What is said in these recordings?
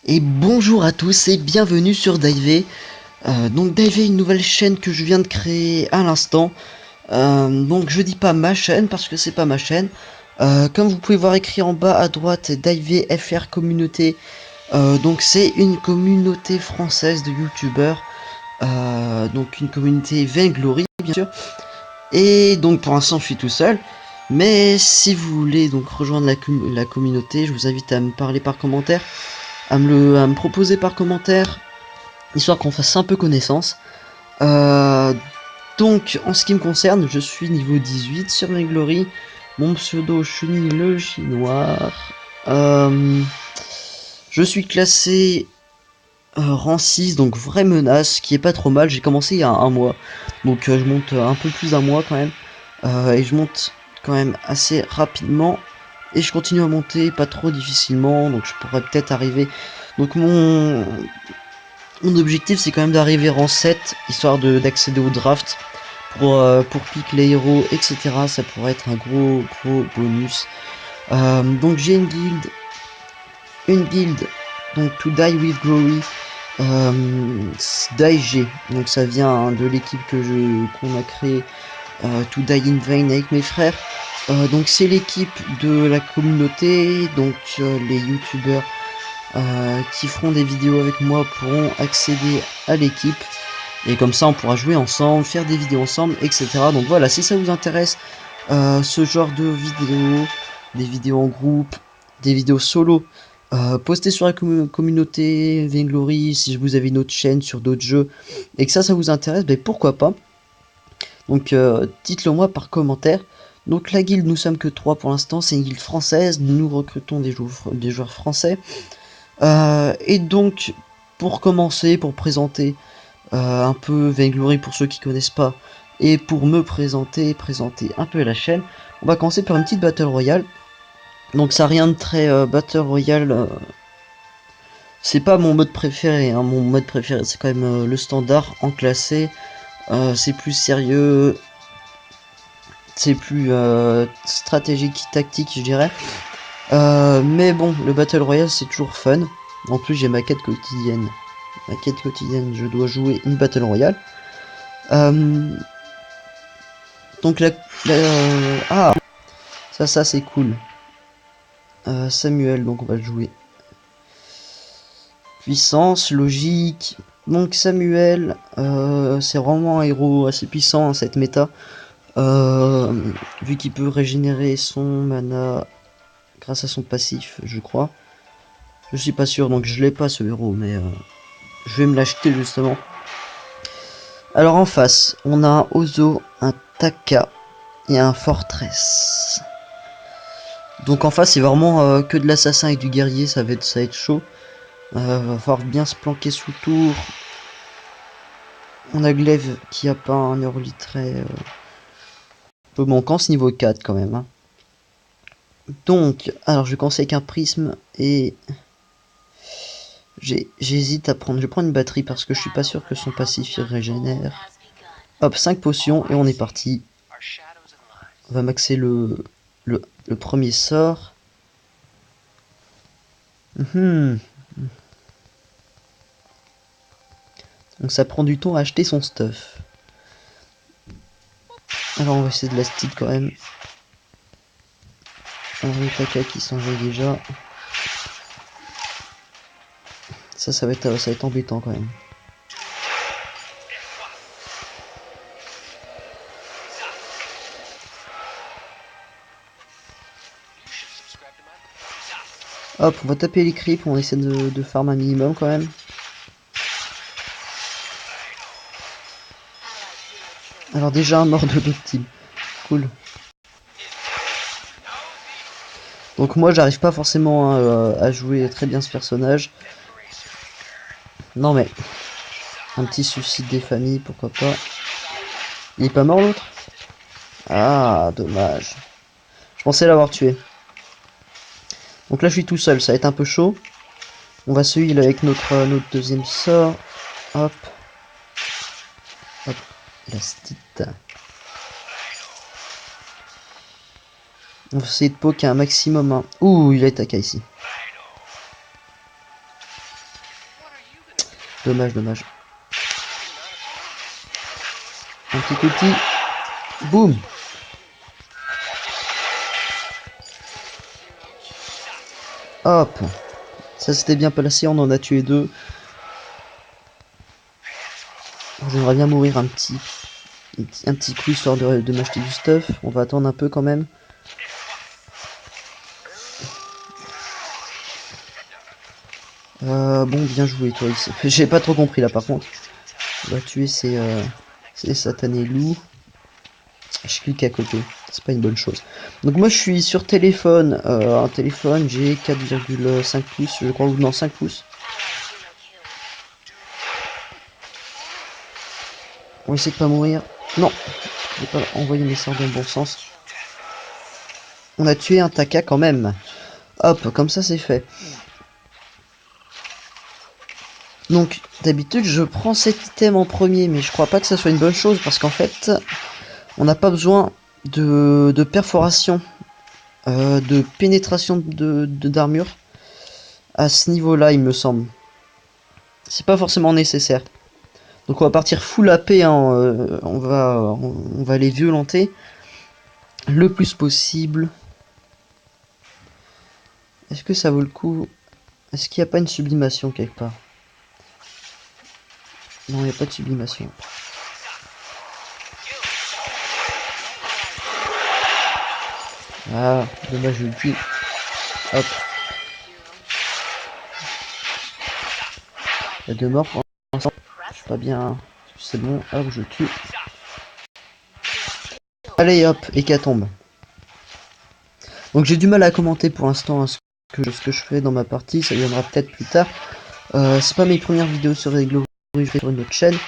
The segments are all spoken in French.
Et bonjour à tous et bienvenue sur Dive. Donc Dive est une nouvelle chaîne que je viens de créer à l'instant. Donc je dis pas ma chaîne parce que c'est pas ma chaîne. Comme vous pouvez voir écrit en bas à droite, Dive FR Communauté. Donc c'est une communauté française de youtubeurs. Donc une communauté Vainglory bien sûr. Et donc pour l'instant je suis tout seul. Mais si vous voulez donc rejoindre la communauté, je vous invite à me parler par commentaire, à me proposer par commentaire, histoire qu'on fasse un peu connaissance. Donc, en ce qui me concerne, je suis niveau 18 sur mes glories. Mon pseudo Chenille le Chinois. Je suis classé rang 6, donc vraie menace, qui est pas trop mal. J'ai commencé il y a un mois, donc je monte un peu plus d'un mois quand même. Et je monte quand même assez rapidement. Et je continue à monter pas trop difficilement, donc je pourrais peut-être arriver. Donc mon objectif c'est quand même d'arriver rang 7, histoire d'accéder au draft pour pick les héros, etc. Ça pourrait être un gros bonus. Donc j'ai une guilde, donc To Die With Glory, DIG, donc ça vient de l'équipe qu'on a créé, To Die In Vain avec mes frères. Donc c'est l'équipe de la communauté, donc les youtubeurs qui feront des vidéos avec moi pourront accéder à l'équipe. Et comme ça on pourra jouer ensemble, faire des vidéos ensemble, etc. Donc voilà, si ça vous intéresse, ce genre de vidéos, des vidéos en groupe, des vidéos solo, postez sur la communauté Vainglory, si vous avez une autre chaîne sur d'autres jeux, et que ça vous intéresse, ben pourquoi pas. Donc dites-le moi par commentaire. Donc la guilde, nous sommes que 3 pour l'instant, c'est une guilde française, nous recrutons des joueurs français. Et donc, pour commencer, pour présenter un peu Vainglory pour ceux qui connaissent pas, et pour me présenter un peu la chaîne, on va commencer par une petite Battle Royale. Donc ça rien de très Battle Royale, c'est pas mon mode préféré, hein. Mon mode préféré c'est quand même le standard en classé, c'est plus sérieux, c'est plus stratégique, tactique je dirais. Mais bon, le Battle Royale c'est toujours fun. En plus j'ai ma quête quotidienne. Je dois jouer une Battle Royale. Donc ah, ça c'est cool. Samuel, donc on va le jouer. Puissance, logique. Donc Samuel, c'est vraiment un héros assez puissant hein, cette méta. Vu qu'il peut régénérer son mana grâce à son passif, je crois. Je suis pas sûr, donc je l'ai pas ce héros, mais je vais me l'acheter justement. Alors en face, on a un Ozo, un Taka et un Fortress. Donc en face, c'est vraiment que de l'assassin et du guerrier, ça va être chaud. Va falloir bien se planquer sous tour. On a Glaive qui a pas un early très peu manquant, ce niveau 4 quand même. Hein. Donc, alors je vais commencer avec un prisme et j'hésite à prendre. Je vais prendre une batterie parce que je suis pas sûr que son passif il régénère. Hop, 5 potions et on est parti. On va maxer le premier sort. Donc ça prend du temps à acheter son stuff. Alors on va essayer de la stick quand même. On a Taka qui s'envoie déjà. Ça va être embêtant quand même. Hop, on va taper les creeps, on essaie de farm un minimum quand même. Alors déjà un mort de l'autre team. Cool. Donc moi j'arrive pas forcément à jouer très bien ce personnage. Non mais un petit suicide des familles, pourquoi pas. Il est pas mort l'autre? Ah dommage. Je pensais l'avoir tué. Donc là je suis tout seul, ça va être un peu chaud. On va se heal avec notre deuxième sort. Hop. Hop. La stite. On va essayer de poker un maximum. Hein. Ouh, il a attaqué ici. Dommage, dommage. Un petit outil. Boum. Hop. Ça c'était bien placé, on en a tué 2. J'aimerais bien mourir un petit coup histoire de m'acheter du stuff. On va attendre un peu quand même. Bon, bien joué toi ici. J'ai pas trop compris là par contre. On va tuer ces satanés loups. Je clique à côté, c'est pas une bonne chose. Donc moi je suis sur téléphone, un téléphone, j'ai 4,5 pouces, je crois, ou non 5 pouces. On va essayer de pas mourir. Non, je vais pas envoyer mes sorts dans le bon sens. On a tué un Taka quand même. Hop, comme ça c'est fait. Donc d'habitude je prends cet item en premier, mais je crois pas que ça soit une bonne chose parce qu'en fait on n'a pas besoin de perforation, de pénétration d'armure à ce niveau-là, il me semble. C'est pas forcément nécessaire. Donc on va partir full AP, hein, on va les violenter le plus possible. Est-ce que ça vaut le coup? Est-ce qu'il n'y a pas une sublimation quelque part? Non, il n'y a pas de sublimation. Ah, dommage, je le tue. Hop. Il y a 2 morts pour l'instant. Je suis pas bien. C'est bon, hop, je tue. Allez, hop, hécatombe. Donc j'ai du mal à commenter pour l'instant hein, ce que je fais dans ma partie, ça viendra peut-être plus tard. C'est pas mes premières vidéos sur les Glory, je fais sur une autre chaîne.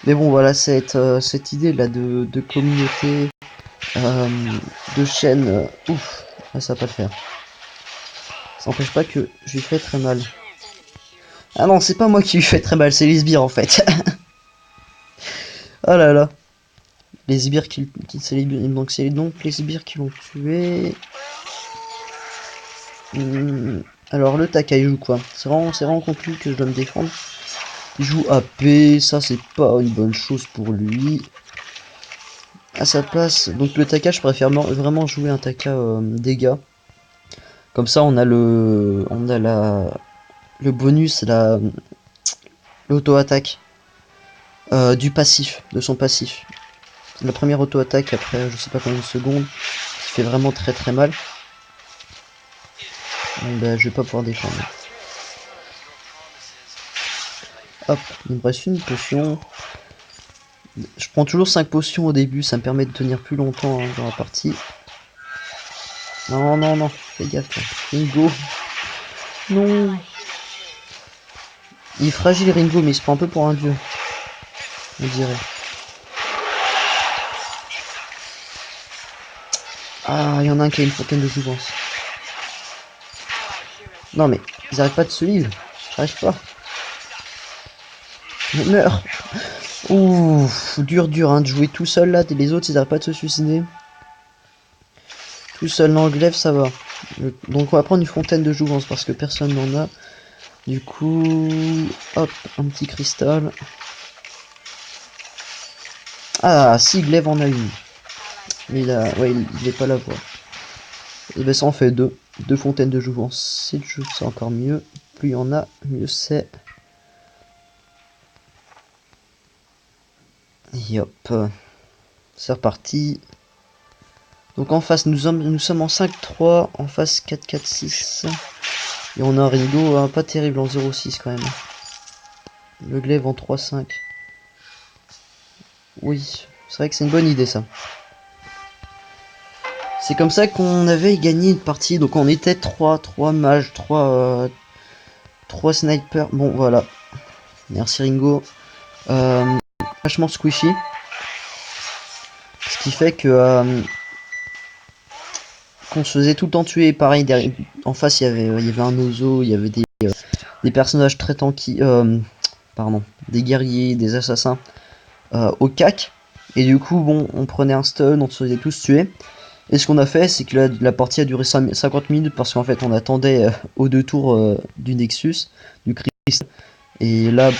Mais bon, voilà, cette idée là de communauté, de chaîne, ouf, ça va pas le faire. Ça n'empêche pas que je lui fais très mal. Ah non, c'est pas moi qui lui fais très mal, c'est les sbires en fait. Oh là là. Les sbires donc c'est donc les sbires qui l'ont tué. Alors le Taka il joue quoi? C'est vraiment conclu que je dois me défendre. Il joue AP, ça c'est pas une bonne chose pour lui. À sa place, donc le Taka je préfère vraiment jouer un Taka dégâts. Comme ça on a le bonus, l'auto-attaque du passif, de son passif. La première auto-attaque après je sais pas combien de secondes, qui fait vraiment très très mal. Donc, bah, je vais pas pouvoir défendre. Hop, il me reste une potion. Je prends toujours 5 potions au début, ça me permet de tenir plus longtemps hein, dans la partie. Non, non, non, fais gaffe là. Ringo. Non. Il est fragile Ringo, mais il se prend un peu pour un dieu. On dirait. Ah, il y en a un qui a une fontaine de jouvence. Non mais, ils arrêtent pas de se heal. J'arrive pas. Mais meurs. Ouh, dur hein, de jouer tout seul là. Les autres, ils arrêtent pas de se suicider. Tout seul, non, glaive, ça va. Donc on va prendre une fontaine de jouvence parce que personne n'en a. Du coup, hop, un petit cristal. Ah, si, glaive en a une. Mais ouais, il est pas là voir. Et ben ça en fait 2. 2 fontaines de jouvence. C'est encore mieux. Plus il y en a, mieux c'est. Et hop. C'est reparti. Donc en face, nous sommes en 5-3. En face, 4-4-6. Et on a un Ringo hein, pas terrible en 0-6 quand même. Le glaive en 3-5. Oui, c'est vrai que c'est une bonne idée ça. C'est comme ça qu'on avait gagné une partie. Donc on était 3 mages, 3 snipers. Bon voilà. Merci Ringo. Vachement squishy. Ce qui fait que qu'on se faisait tout le temps tuer. Pareil, derrière, en face il y avait un ozo, il y avait des personnages très tanky. Pardon, des guerriers, des assassins au cac. Et du coup, bon, on prenait un stun, on se faisait tous tuer. Et ce qu'on a fait, c'est que la partie a duré 50 minutes parce qu'en fait, on attendait aux 2 tours du Nexus, du Christ. Et là,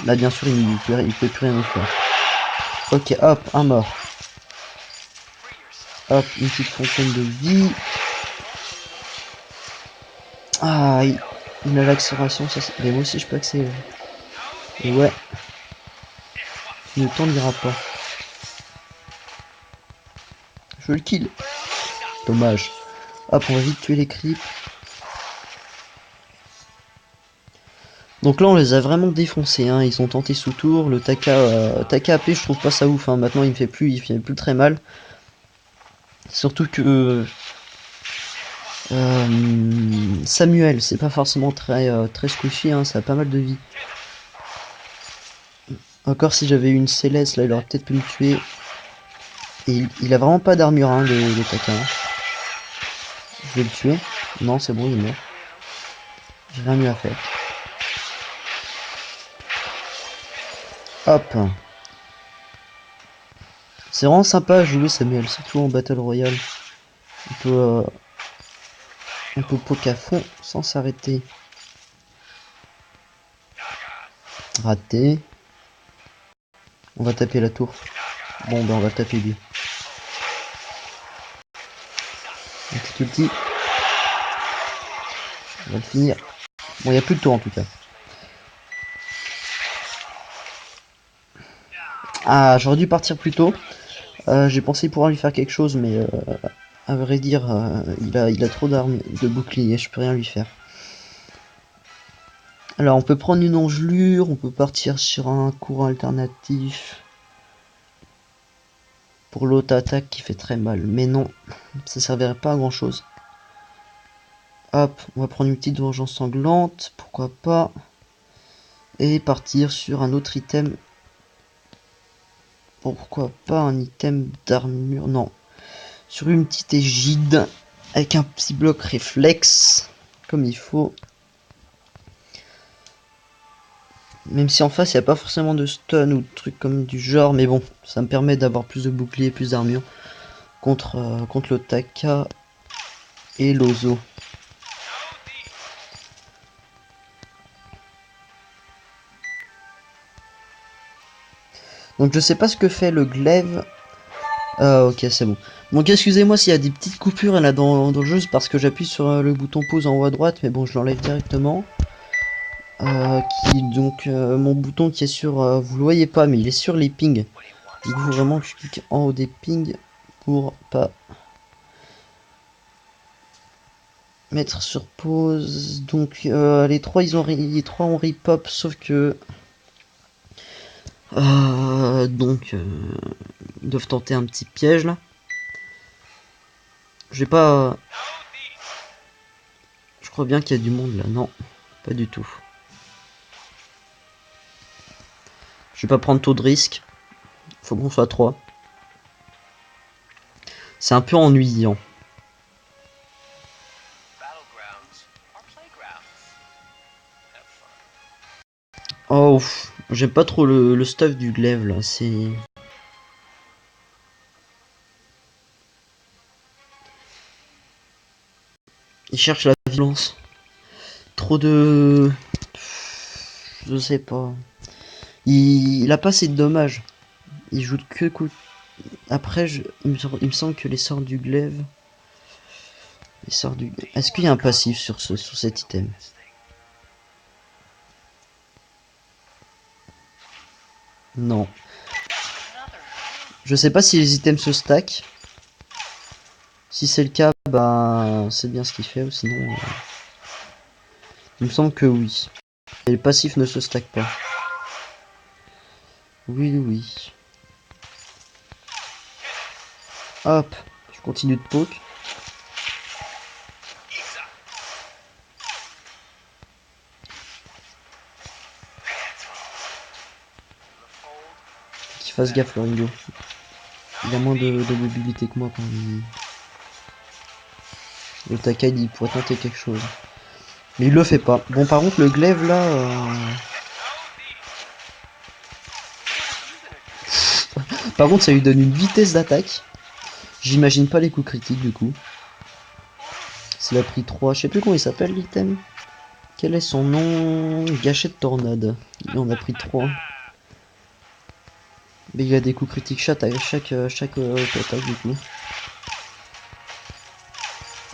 Là, bien sûr, il peut plus rien faire. Ok, hop, un mort. Hop, une petite fontaine de vie. Ah, il a l'accélération, ça c'est... Mais moi aussi, je peux accélérer. Ouais. Ne t'en dira pas. Je veux le kill. Dommage. Hop, on va vite tuer les creeps. Donc là, on les a vraiment défoncés. Hein. Ils ont tenté sous tour. Le Taka AP, je trouve pas ça ouf. Hein. Maintenant, il fait plus très mal. Surtout que Samuel, c'est pas forcément très squishy. Hein. Ça a pas mal de vie. Encore si j'avais eu une Céleste, là, il aurait peut-être pu me tuer. Et il a vraiment pas d'armure, hein, le Taka. Hein. Je vais le tuer. Non, c'est bon, il est mort. J'ai rien mieux à faire. Hop. C'est vraiment sympa à jouer Samuel, surtout en Battle Royale. On peut poke à fond sans s'arrêter. Raté. On va taper la tour. Bon, ben on va taper lui. Un petit ulti. On va le finir. Bon, il n'y a plus de tour en tout cas. Ah, j'aurais dû partir plus tôt. J'ai pensé pouvoir lui faire quelque chose, mais à vrai dire, il a trop d'armes, de boucliers, je peux rien lui faire. Alors, on peut prendre une engelure, on peut partir sur un courant alternatif. Pour l'autre attaque qui fait très mal. Mais non, ça servirait pas à grand chose. Hop, on va prendre une petite vengeance sanglante, pourquoi pas. Et partir sur un autre item. Pourquoi pas un item d'armure, non. Sur une petite égide, avec un petit bloc réflexe, comme il faut. Même si en face, il n'y a pas forcément de stun ou de trucs comme du genre, mais bon, ça me permet d'avoir plus de boucliers, plus d'armure contre le Taka et l'Ozo. Donc je sais pas ce que fait le glaive. Ah ok, c'est bon. Donc excusez-moi s'il y a des petites coupures là dans le jeu, c'est parce que j'appuie sur le bouton pause en haut à droite, mais bon je l'enlève directement. Mon bouton qui est sur, vous le voyez pas, mais il est sur les pings. Il faut vraiment que je clique en haut des pings pour pas mettre sur pause. Donc les trois ont ripop, sauf que ils doivent tenter un petit piège là. Je vais pas. Je crois bien qu'il y a du monde là. Non, pas du tout. Je vais pas prendre trop de risques. Faut qu'on soit 3. C'est un peu ennuyant. Oh, j'aime pas trop le stuff du glaive là. C'est. Il cherche la violence. Trop de. Je sais pas. Il a pas assez de dommages. Il joue que coup. Après, il me semble que les sorts du glaive. Est-ce qu'il y a un passif sur cet item? Non. Je sais pas si les items se stack. Si c'est le cas, bah c'est bien ce qu'il fait, ou sinon. Il me semble que oui. Et le passif ne se stack pas. Oui, oui. Hop, je continue de poke. Qu'il fasse gaffe, Loringo. Il a moins de mobilité que moi quand il. Le Takai il pourrait tenter quelque chose. Mais il le fait pas. Bon, par contre, le glaive là. Par contre, ça lui donne une vitesse d'attaque. J'imagine pas les coups critiques du coup. S'il a pris 3. Je sais plus comment il s'appelle l'item. Quel est son nom? Gâchette tornade. Il en a pris 3. Mais il a des coups critiques chat à chaque attaque du coup.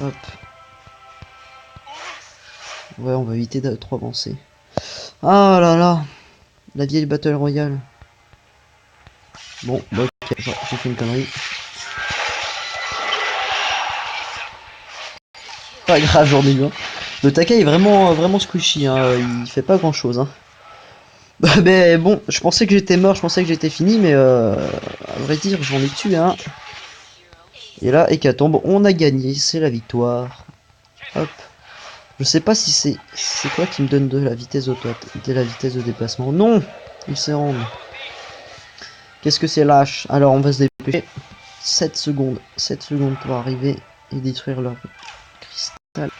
Hop. Ouais, on va éviter de trop avancer. Ah là là, la vieille Battle Royale. Bon, bah ok, j'ai fait une connerie. Pas grave, j'en ai eu un. Le Takai est vraiment squishy, hein. Il fait pas grand chose. Hein. Mais bon, je pensais que j'étais mort, je pensais que j'étais fini, mais à vrai dire, j'en ai tué un. Et là, hécatombe, on a gagné, c'est la victoire. Hop. Je sais pas si c'est quoi qui me donne de la vitesse de déplacement. Non, il s'est rendu. Qu'est-ce que c'est lâche? Alors on va se dépêcher. 7 secondes. 7 secondes pour arriver et détruire leur cristal.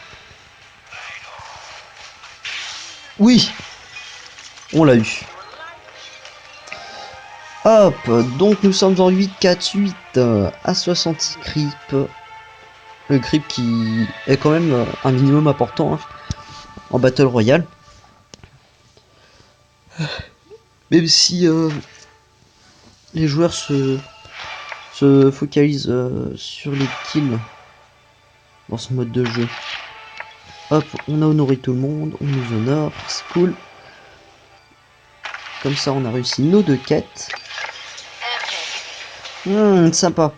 Oui, on l'a eu. Hop, donc nous sommes en 8-4-8 à 66 creep. Le creep qui est quand même un minimum important hein, en Battle Royale. Même si les joueurs se focalisent sur les kills dans ce mode de jeu. Hop, on a honoré tout le monde, on nous honore, c'est cool. Comme ça, on a réussi nos 2 quêtes. Sympa.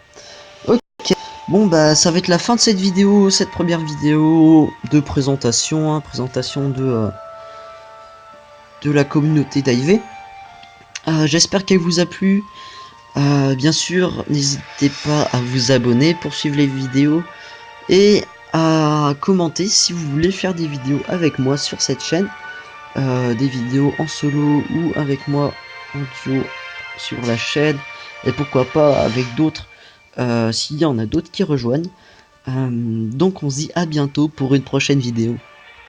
Ok. Bon, bah, ça va être la fin de cette vidéo, cette première vidéo de présentation, hein, présentation de la communauté d'AIV. J'espère qu'elle vous a plu. Bien sûr, n'hésitez pas à vous abonner pour suivre les vidéos et à commenter si vous voulez faire des vidéos avec moi sur cette chaîne. Des vidéos en solo ou avec moi en duo sur la chaîne et pourquoi pas avec d'autres s'il y en a d'autres qui rejoignent. Donc on se dit à bientôt pour une prochaine vidéo.